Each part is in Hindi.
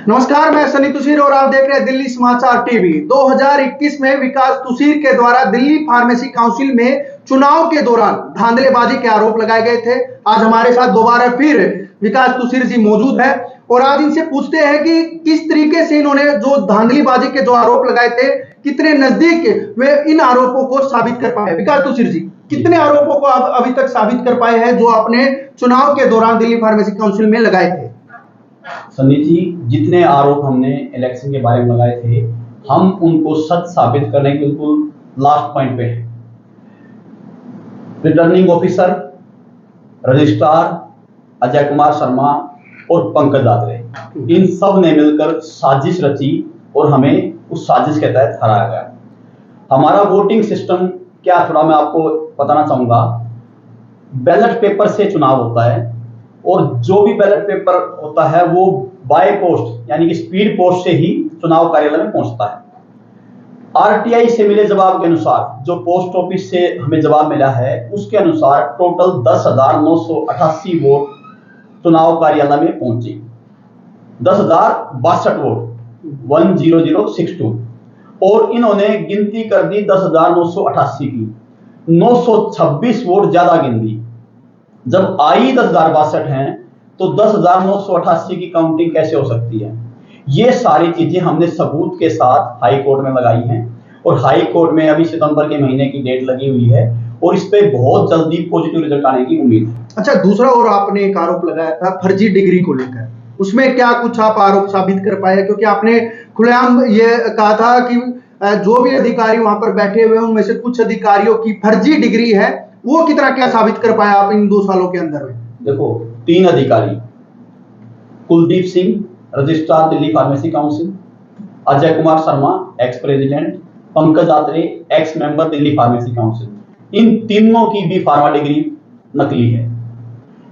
नमस्कार, मैं सनी तुषीर और आप देख रहे हैं दिल्ली समाचार टीवी। 2021 में विकास तुषीर के द्वारा दिल्ली फार्मेसी काउंसिल में चुनाव के दौरान धांधलेबाजी के आरोप लगाए गए थे। आज हमारे साथ दोबारा फिर विकास तुषीर जी मौजूद है और आज इनसे पूछते हैं कि किस तरीके से इन्होंने जो धांधलीबाजी के जो आरोप लगाए थे, कितने नजदीक वे इन आरोपों को साबित कर पाए। विकास तुषीर जी, कितने आरोपों को आप अभी तक साबित कर पाए हैं जो आपने चुनाव के दौरान दिल्ली फार्मेसी काउंसिल में लगाए थे? सनी जी, जितने आरोप हमने इलेक्शन के बारे में लगाए थे, हम उनको सच साबित करने के बिल्कुल लास्ट पॉइंट पे हैं। Returning officer, registrar Ajay Kumar Sharma और पंकज दादरे, इन सब ने मिलकर साजिश रची और हमें उस साजिश के तहत हराया गया। हमारा वोटिंग सिस्टम क्या, थोड़ा मैं आपको बताना चाहूंगा। बैलेट पेपर से चुनाव होता है और जो भी बैलेट पेपर होता है वो बाय पोस्ट यानी कि स्पीड पोस्ट से ही चुनाव कार्यालय में पहुंचता है। आरटीआई से मिले जवाब के अनुसार, जो पोस्ट ऑफिस से हमें जवाब मिला है उसके अनुसार टोटल 10,988 वोट चुनाव कार्यालय में पहुंचे। 10,062 वोट 10062 और इन्होंने गिनती कर दी 10,988 की। 926 वोट ज्यादा गिन दी। जब आई 10,062 हैं तो 10,988 की काउंटिंग कैसे हो सकती है? ये सारी चीजें हमने सबूत के साथ हाई कोर्ट में लगाई हैं और हाई कोर्ट में अभी सितंबर के महीने की डेट लगी हुई है और इस पे बहुत जल्दी पॉजिटिव रिजल्ट आने की उम्मीद है। अच्छा, दूसरा और आपने एक आरोप लगाया था फर्जी डिग्री को लेकर, उसमें क्या कुछ आप आरोप साबित कर पाए? क्योंकि आपने खुलेआम ये कहा था कि जो भी अधिकारी वहां पर बैठे हुए हैं उनमें से कुछ अधिकारियों की फर्जी डिग्री है, वो कितना क्या साबित कर पाए आप इन 2 सालों के अंदर में? देखो, 3 अधिकारी, Kuldeep Singh registrar Delhi pharmacy council, Ajay Kumar Sharma ex president, Pankaj Dadre ex member Delhi pharmacy council, इन तीनों की भी फार्मा डिग्री नकली है।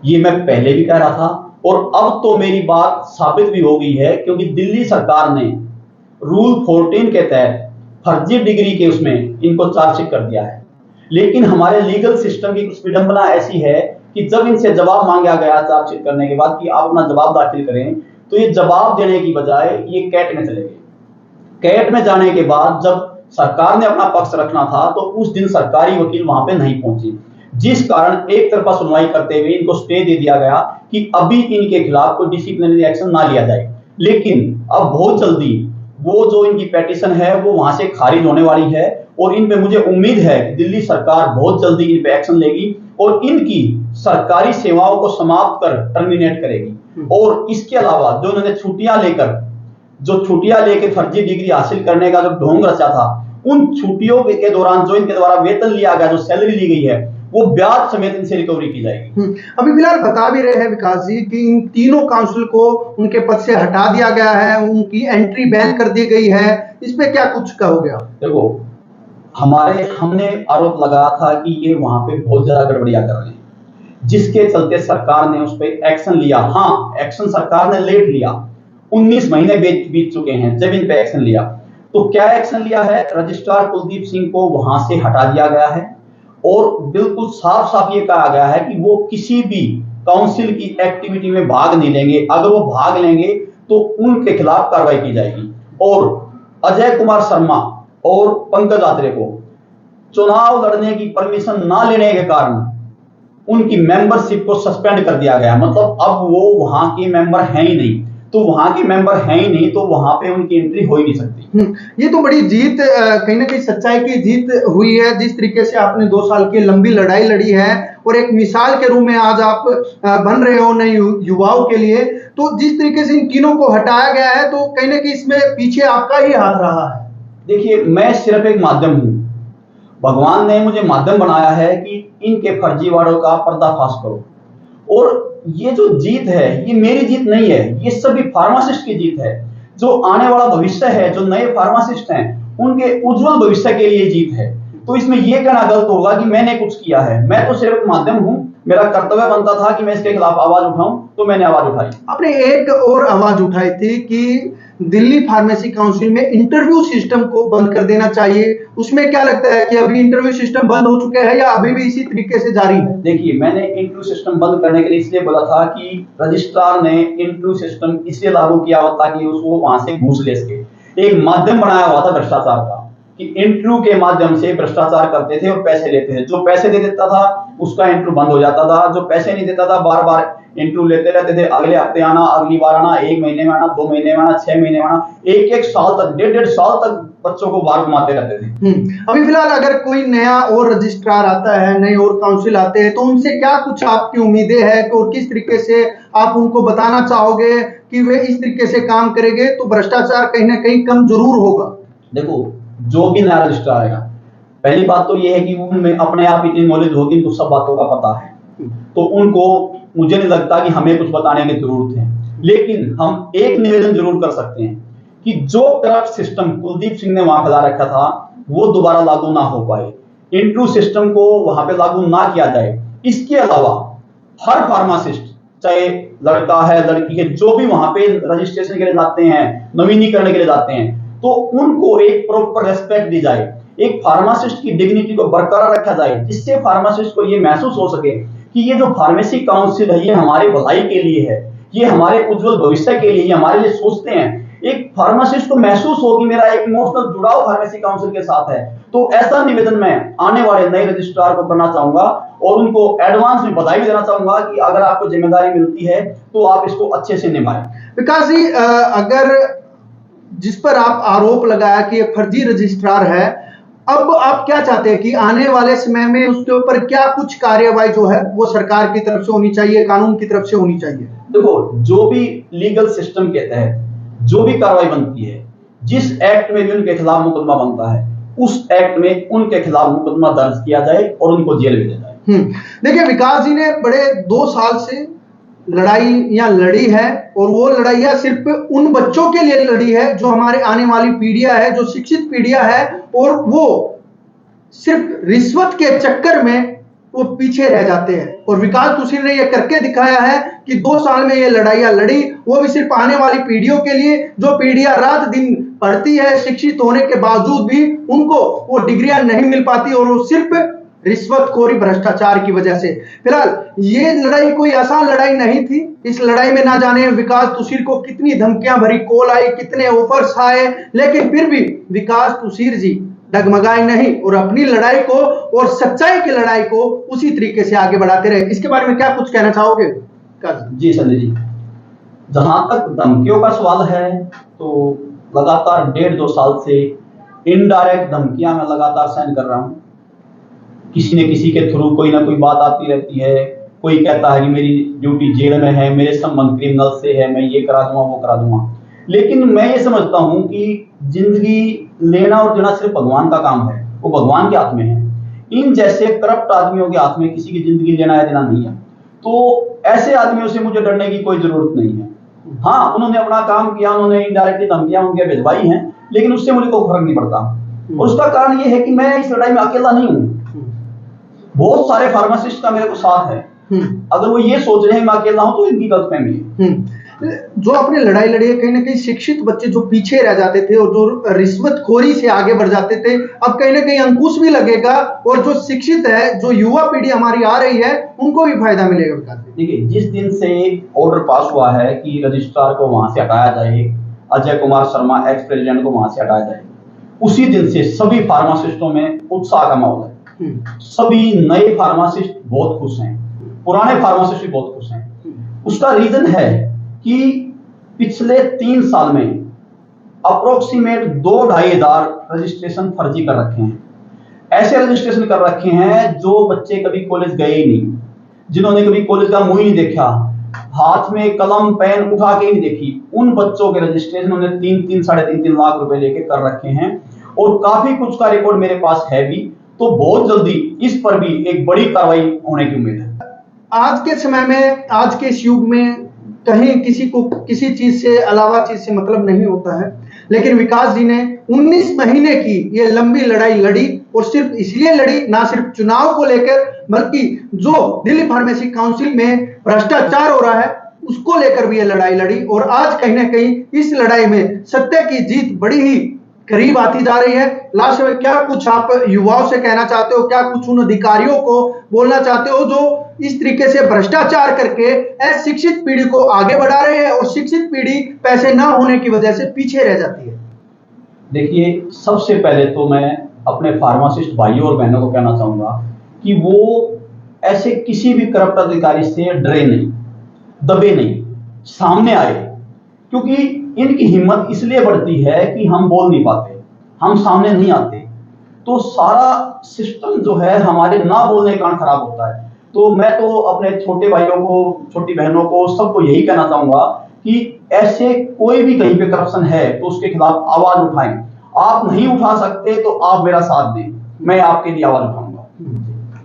ये मैं पहले भी कह रहा था और अब तो मेरी बात साबित भी हो गई है, क्योंकि दिल्ली सरकार ने रूल 14 के तहत फर्जी डिग्री के उसमें इनको चार्जशीट कर दिया है। लेकिन हमारे लीगल सिस्टम की कुछ विडंबना ऐसी है कि जब इनसे जवाब मांगा गया चार्जशीट करने के बाद कि आप अपना जवाब दाखिल करें, तो ये जवाब देने की बजाय ये कैट में चले गए। कैट में जाने के बाद जब सरकार ने अपना पक्ष रखना था तो उस दिन सरकारी वकील वहां पे नहीं पहुंचे, जिस कारण एक तरफा सुनवाई करते हुए इनको स्टे दे दिया गया कि अभी इनके खिलाफ कोई डिसिप्लिनरी एक्शन ना लिया जाए। लेकिन अब बहुत जल्दी वो जो इनकी पेटिशन है वो वहां से खारिज होने वाली है और इन पे मुझे उम्मीद है कि दिल्ली सरकार बहुत जल्दी इन पे एक्शन लेगी और इनकी सरकारी सेवाओं को समाप्त कर टर्मिनेट करेगी। और इसके अलावा जो इन्होंने छुट्टियां लेकर फर्जी डिग्री हासिल करने का जो ढोंग रचा था, उन छुट्टियों के दौरान जो इनके द्वारा वेतन लिया गया, जो सैलरी ली गई है, वो ब्याज समेत इनसे रिकवरी की जाएगी। अभी फिलहाल बता भी रहे हैं विकास जी कि इन तीनों काउंसिल को उनके पद से हटा दिया गया है, उनकी एंट्री बैन कर दी गई है, इस पे क्या कुछ कहोगे आप? देखो, हमने आरोप लगाया था कि ये वहां पे बहुत ज्यादा गड़बड़ियां कर रहे हैं, जिसके चलते सरकार ने उस पर एक्शन लिया। हाँ, एक्शन सरकार ने लेट लिया, 19 महीने बीत चुके हैं जब इन पे एक्शन लिया। तो क्या एक्शन लिया है? रजिस्ट्रार कुलदीप सिंह को वहां से हटा दिया गया है और बिल्कुल साफ साफ ये कहा गया है कि वो किसी भी काउंसिल की एक्टिविटी में भाग नहीं लेंगे। अगर वो भाग लेंगे तो उनके खिलाफ कार्रवाई की जाएगी। और अजय कुमार शर्मा और पंकज दादरे को चुनाव लड़ने की परमिशन ना लेने के कारण उनकी मेंबरशिप को सस्पेंड कर दिया गया। मतलब अब वो वहां के मेंबर हैं ही नहीं, तो वहां के मेंबर हैं ही नहीं तो वहां पे उनकी एंट्री हो ही नहीं सकती। ये तो बड़ी जीत, कहीं ना कहीं सच्चाई की जीत हुई है। जिस तरीके से आपने 2 साल की लंबी लड़ाई लड़ी है और एक मिसाल के रूप में आज आप बन रहे हो नए युवाओं के लिए, तो जिस तरीके से इन तीनों को हटाया गया है तो कहीं ना कहीं इसमें पीछे आपका ही हाथ रहा है। देखिए, मैं सिर्फ एक माध्यम हूं। भगवान ने मुझे माध्यम बनाया है कि इनके फर्जीवाड़ों का पर्दाफाश करो। और ये जो जीत है ये मेरी जीत नहीं है, ये सभी फार्मासिस्ट की जीत है। जो आने वाला भविष्य है, जो नए फार्मासिस्ट हैं, उनके उज्जवल भविष्य के लिए जीत है। तो इसमें यह कहना गलत होगा कि मैंने कुछ किया है। मैं तो सिर्फ माध्यम हूं। मेरा कर्तव्य बनता था कि मैं इसके खिलाफ आवाज उठाऊं, तो तो मैंने आवाज उठाई। आपने एक और आवाज उठाई थी कि दिल्ली फार्मेसी काउंसिल में इंटरव्यू सिस्टम को बंद कर देना चाहिए। उसमें क्या लगता है कि अभी इंटरव्यू सिस्टम बंद हो चुके हैं या अभी भी इसी तरीके से जारी है? देखिए, मैंने इंटरव्यू सिस्टम बंद करने के लिए इसलिए बोला था कि रजिस्ट्रार ने इंटरव्यू सिस्टम इसलिए लागू किया हुआ ताकि उसको वहां से घूस ले सके। एक माध्यम बनाया हुआ था भ्रष्टाचार का कि इंटरव्यू के माध्यम से भ्रष्टाचार करते थे और पैसे लेते थे। जो पैसे दे देता था उसका इंटरव्यू बंद हो जाता था, जो पैसे नहीं देता था बार बार इंटरव्यू लेते रहते थे। अगले हफ्ते आना, अगली बार आना, 1 महीने में आना, 2 महीने में आना, 6 महीने में आना, एक साल तक, 1.5 साल तक बच्चों को बाहर घुमाते रहते थे। अभी फिलहाल अगर कोई नया और रजिस्ट्रार आता है, नए और काउंसिल आते हैं, तो उनसे क्या कुछ आपकी उम्मीदें हैं और किस तरीके से आप उनको बताना चाहोगे कि वे इस तरीके से काम करेंगे तो भ्रष्टाचार कहीं ना कहीं कम जरूर होगा? देखो, जो भी नया रजिस्ट्रार आएगा, पहली बात तो ये है कि उनमें अपने आप इतनी नॉलेज होगी, इनको सब बातों का पता है, तो उनको मुझे नहीं लगता कि हमें कुछ बताने की जरूरत है। लेकिन हम एक निवेदन जरूर कर सकते हैं कि जो करप्ट सिस्टम कुलदीप सिंह ने वहां फैला रखा था वो दोबारा लागू ना हो पाए, इंटरव्यू सिस्टम को वहां पे लागू ना किया जाए। इसके अलावा हर फार्मासिस्ट, चाहे लड़का है लड़की है, जो भी वहां पे रजिस्ट्रेशन के लिए जाते हैं, नवीनीकरण के लिए जाते हैं, तो उनको एक प्रॉपर रेस्पेक्ट दी जाए, एक फार्मासिस्ट की डिग्निटी को बरकरार रखा जाए, जिससे फार्मासिस्ट को ये महसूस हो सके कि ये जो फार्मेसी काउंसिल है ये हमारे भलाई के लिए है, ये हमारे उज्जवल भविष्य के लिए, ये हमारे लिए सोचते हैं। एक फार्मासिस्ट को महसूस हो कि मेरा एक इमोशनल जुड़ाव फार्मेसी काउंसिल के साथ है। तो ऐसा निवेदन मैं आने वाले नए रजिस्ट्रार को करना चाहूंगा और उनको एडवांस में बधाई देना चाहूंगा कि अगर आपको जिम्मेदारी मिलती है तो आप इसको अच्छे से निभाएं। विकास जी, अगर जिस पर आप आरोप लगाया कि ये फर्जी रजिस्ट्रार है, अब आप क्या चाहते हैं कि आने वाले समय में उसके ऊपर क्या कुछ कार्यवाही जो है वो सरकार की तरफ से होनी चाहिए, कानून की तरफ से होनी चाहिए? देखो, जो भी लीगल सिस्टम के तहत जो भी कार्रवाई बनती है, जिस एक्ट में भी उनके खिलाफ मुकदमा बनता है, उस एक्ट में उनके खिलाफ मुकदमा दर्ज किया जाए और उनको जेल भेजा जाए। देखिए, विकास जी ने बड़े 2 साल से लड़ाइयां लड़ी है और वो लड़ाइयां सिर्फ उन बच्चों के लिए लड़ी है जो हमारे आने वाली पीढ़ियां है, जो शिक्षित पीढ़ियां है, और वो सिर्फ रिश्वत के चक्कर में वो पीछे रह जाते हैं। और विकास तुसीर ने ये करके दिखाया है कि 2 साल में ये लड़ाइयां लड़ी, वो भी सिर्फ आने वाली पीढ़ियों के लिए, जो पीढ़ियां रात दिन पढ़ती है, शिक्षित होने के बावजूद भी उनको वो डिग्रियां नहीं मिल पाती, और वो सिर्फ रिश्वतखोरी भ्रष्टाचार की वजह से। फिलहाल ये लड़ाई कोई आसान लड़ाई नहीं थी। इस लड़ाई में ना जाने विकास तुसीर को कितनी धमकियां भरी कॉल आई, कितने ऑफर्स आए, लेकिन फिर भी विकास तुसीर जी डगमगाए नहीं और अपनी लड़ाई को और सच्चाई की लड़ाई को उसी तरीके से आगे बढ़ाते रहे। इसके बारे में क्या कुछ कहना चाहोगे? जी संजय जी, जहां तक धमकियों का सवाल है तो लगातार 1.5-2 साल से इनडायरेक्ट धमकियां मैं लगातार सहन कर रहा हूं। किसी न किसी के थ्रू कोई ना कोई बात आती रहती है। कोई कहता है कि मेरी ड्यूटी जेल में है, मेरे संबंध क्रिमिनल से है, मैं ये करा दूंगा वो करा दूंगा। लेकिन मैं ये समझता हूं कि जिंदगी लेना और देना सिर्फ भगवान का काम है, वो भगवान के हाथ में है। इन जैसे करप्ट आदमियों के हाथ में किसी की जिंदगी लेना या देना नहीं है। तो ऐसे आदमियों से मुझे डरने की कोई जरूरत नहीं है। हाँ, उन्होंने अपना काम किया, उन्होंने इनडायरेक्टली धमकियां उनके भिजवाई हैं, लेकिन उससे मुझे कोई फर्क नहीं पड़ता। और उसका कारण ये है कि मैं इस लड़ाई में अकेला नहीं हूँ। बहुत सारे फार्मासिस्ट का मेरे को साथ है। अगर वो ये सोच रहे हैं मैं अकेला हूं तो इनकी गलतफहमी है। जो आपने लड़ाई लड़ी है, कहीं ना कहीं शिक्षित बच्चे जो पीछे रह जाते थे और जो रिश्वतखोरी से आगे बढ़ जाते थे, अब कहीं ना कहीं अंकुश भी लगेगा और जो शिक्षित है, जो युवा पीढ़ी हमारी आ रही है, उनको भी फायदा मिलेगा। देखिए, जिस दिन से ऑर्डर पास हुआ है कि रजिस्ट्रार को वहां से हटाया जाए, अजय कुमार शर्मा एक्स प्रेसिडेंट को वहां से हटाया जाए, उसी दिन से सभी फार्मासिस्टों में उत्साह का माहौल है। सभी नए फार्मासिस्ट बहुत खुश हैं, पुराने फार्मासिस्ट भी बहुत खुश हैं। उसका रीजन है कि पिछले 3 साल में अप्रोक्सीमेट 2-2.5 हजार रजिस्ट्रेशन फर्जी कर रखे हैं। ऐसे रजिस्ट्रेशन कर रखे हैं जो बच्चे कभी कॉलेज गए ही नहीं, जिन्होंने कभी कॉलेज का मुंह ही नहीं देखा, हाथ में कलम पेन उठा के ही नहीं देखी, उन बच्चों के रजिस्ट्रेशन उन्होंने 3-3, 3.5 लाख रुपए लेके कर रखे हैं। और काफी कुछ का रिकॉर्ड मेरे पास है भी। तो बहुत जल्दी इस पर भी एक बड़ी कार्रवाई होने की उम्मीद है। आज के समय में, आज के इस युग में कहीं किसी को किसी चीज से अलावा चीज से मतलब नहीं होता है, लेकिन विकास जी ने 19 महीने की ये लंबी लड़ाई लड़ी और सिर्फ इसलिए लड़ी, ना सिर्फ चुनाव को लेकर, बल्कि जो दिल्ली फार्मेसी काउंसिल में भ्रष्टाचार हो रहा है उसको लेकर भी ये लड़ाई लड़ी और आज कहीं ना कहीं इस लड़ाई में सत्य की जीत बड़ी ही करीब आती जा रही है। लास्ट में क्या कुछ आप युवाओं से कहना चाहते हो, क्या कुछ उन अधिकारियों को बोलना चाहते हो जो इस तरीके से भ्रष्टाचार करके अशिक्षित पीढ़ी को आगे बढ़ा रहे हैं और शिक्षित पीढ़ी पैसे ना होने की वजह से पीछे रह जाती है? देखिए, सबसे पहले तो मैं अपने फार्मासिस्ट भाइयों और बहनों को कहना चाहूंगा कि वो ऐसे किसी भी करप्ट अधिकारी से डरे नहीं, दबे नहीं, सामने आए, क्योंकि इनकी हिम्मत इसलिए बढ़ती है कि हम बोल नहीं पाते, हम सामने नहीं आते, तो सारा सिस्टम जो है हमारे ना बोलने के कारण खराब होता है। तो मैं तो अपने छोटे भाइयों को, छोटी बहनों को, सबको यही कहना चाहूंगा कि ऐसे कोई भी कहीं पे करप्शन है तो उसके खिलाफ आवाज उठाएं। आप नहीं उठा सकते तो आप मेरा साथ दें, मैं आपके लिए आवाज उठाऊंगा।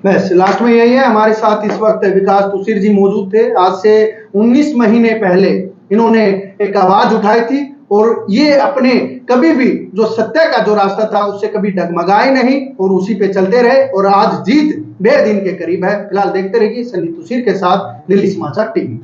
बस लास्ट में यही है, हमारे साथ इस वक्त विकास तुसीर जी मौजूद थे। आज से 19 महीने पहले इन्होंने एक आवाज उठाई थी और ये अपने कभी भी जो सत्य का जो रास्ता था उससे कभी डगमगाए नहीं और उसी पे चलते रहे और आज जीत 2 दिन के करीब है। फिलहाल देखते रहिए सनी तुसीर के साथ दिल्ली समाचार टीवी।